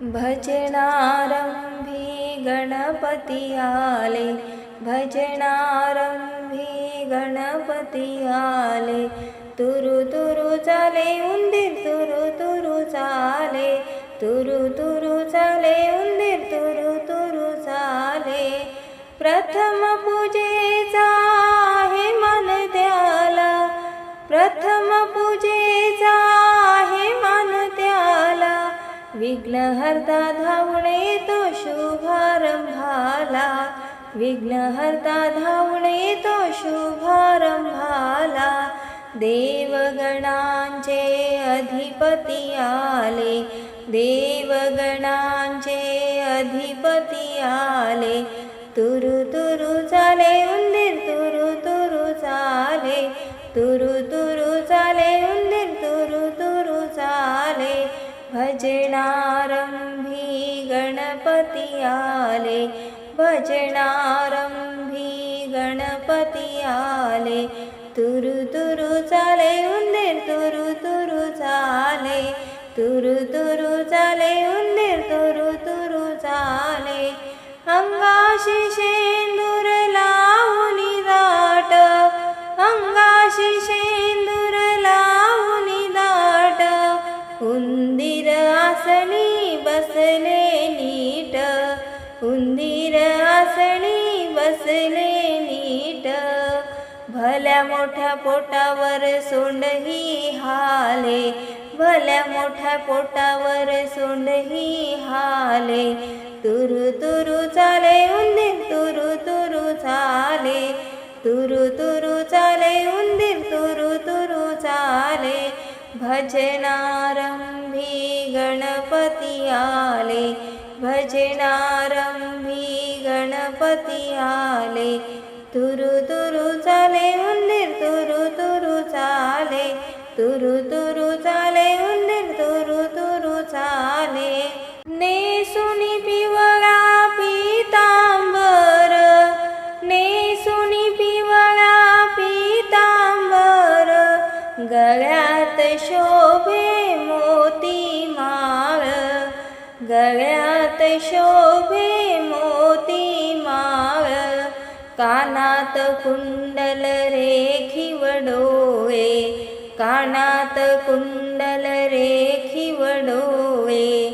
भजनारंभी गणपती आले, भजनारंभी गणपती आले. तुरु तुरु चाले उंदीर तुरु तुरु चाले, तुरु तुरु चाले उंदीर तुरु तुरु चाले. प्रथम पूजेचा आहे मान त्याला, प्रथम पूजेचा आहे मान त्याला. विघ्नहर्ता धावून येतो शुभारंभाला, विघ्नहर्ता धावून येतो शुभारंभाला. देवगणांचे अधिपती आले, देवगणांचे अधिपती आले. तुरु तुरु चाले उंदीर तुरु तुरु चाले, तुरु तुरु चाले उंदीर तुरु तुरु चाले. भजनारंभी गणपती आले, भजनारंभी गणपती आले. तुरु तुरु चाले उंदीर तुरु तुरु चाले, तुरु तुरु चाले उंदीर तुरु तुरु चाले. अंगाशी शेंदूर लावूनी दाट, अंगाशी शेंदूर लावूनी दाट. उंदीर आसनी बसले नीट, उंदीर आसनी बसले नीट. भल्या मोठ्या पोटावर सोंडही हाले, भल्या मोठ्या पोटावर सोंडही हाले. तुरु तुरु चाले उंदीर तुरु तुरु चाले, तुरु तुरु चाले उंदीर तुरु तुरु चाले. भजनारंभी गणपती आले, भजनारंभी गणपती आले. तुरु तुरु चाले उंदीर तुरु तुरु चाले, तुरु तुरु चाले उंदीर तुरु तुरु चाले. नेसुनी पिवळा पीतांबर, नेसुनी पिवळा पीतांबर. गळ्यात शोभे मोती माळ, गळ्यात शोभे मोती माळ. कानात कुंडल रेखीव डोळे, कानात कुंडल रेखीव डोळे.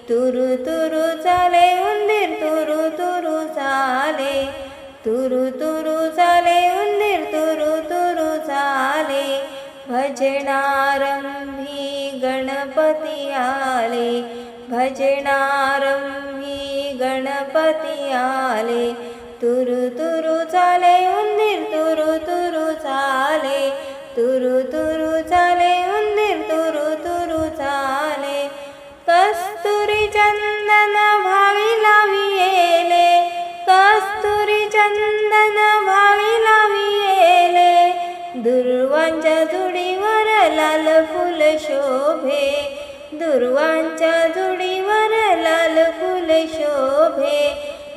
तुरु तुरु चाले उंदीर तुरु तुरु चाले, तुरु तुरु चाले उंदीर तुरु तुरु चाले. भजनारंभी गणपती आले, भजनारंभी गणपती आले. तुरु तुरु चाले उंदीर तुरु तुरु चाले, तुरु तुरु चाले उंदीर तुरु तुरु चाले. कस्तुरी चंदन भावी लाविले, कस्तुरी चंदन भावी लाविले. दुर्वांच्या जुडीवर लाल फुल शोभे, दुर्वांच्या जुडीवर लाल फुल शोभे.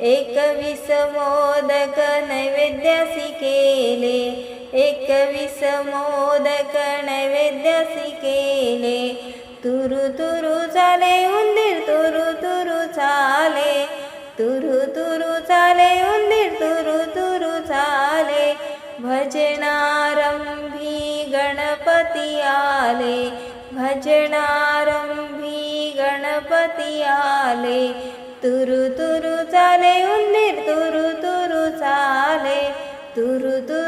21 मोदक नैवेद्यासी केले, 21 मोदक नैवेद्यासी केले. तुरु तुरु चाले उंदीर तुरु तुरु चाले, तुरु तुरु चाले उंदीर तुरु तुरु चाले. भजनारंभी गणपती आले, भजनारंभी गणपती आले. तुरु तुरु चाले उंदीर तुरु तुरु चाले, तुरु तुरु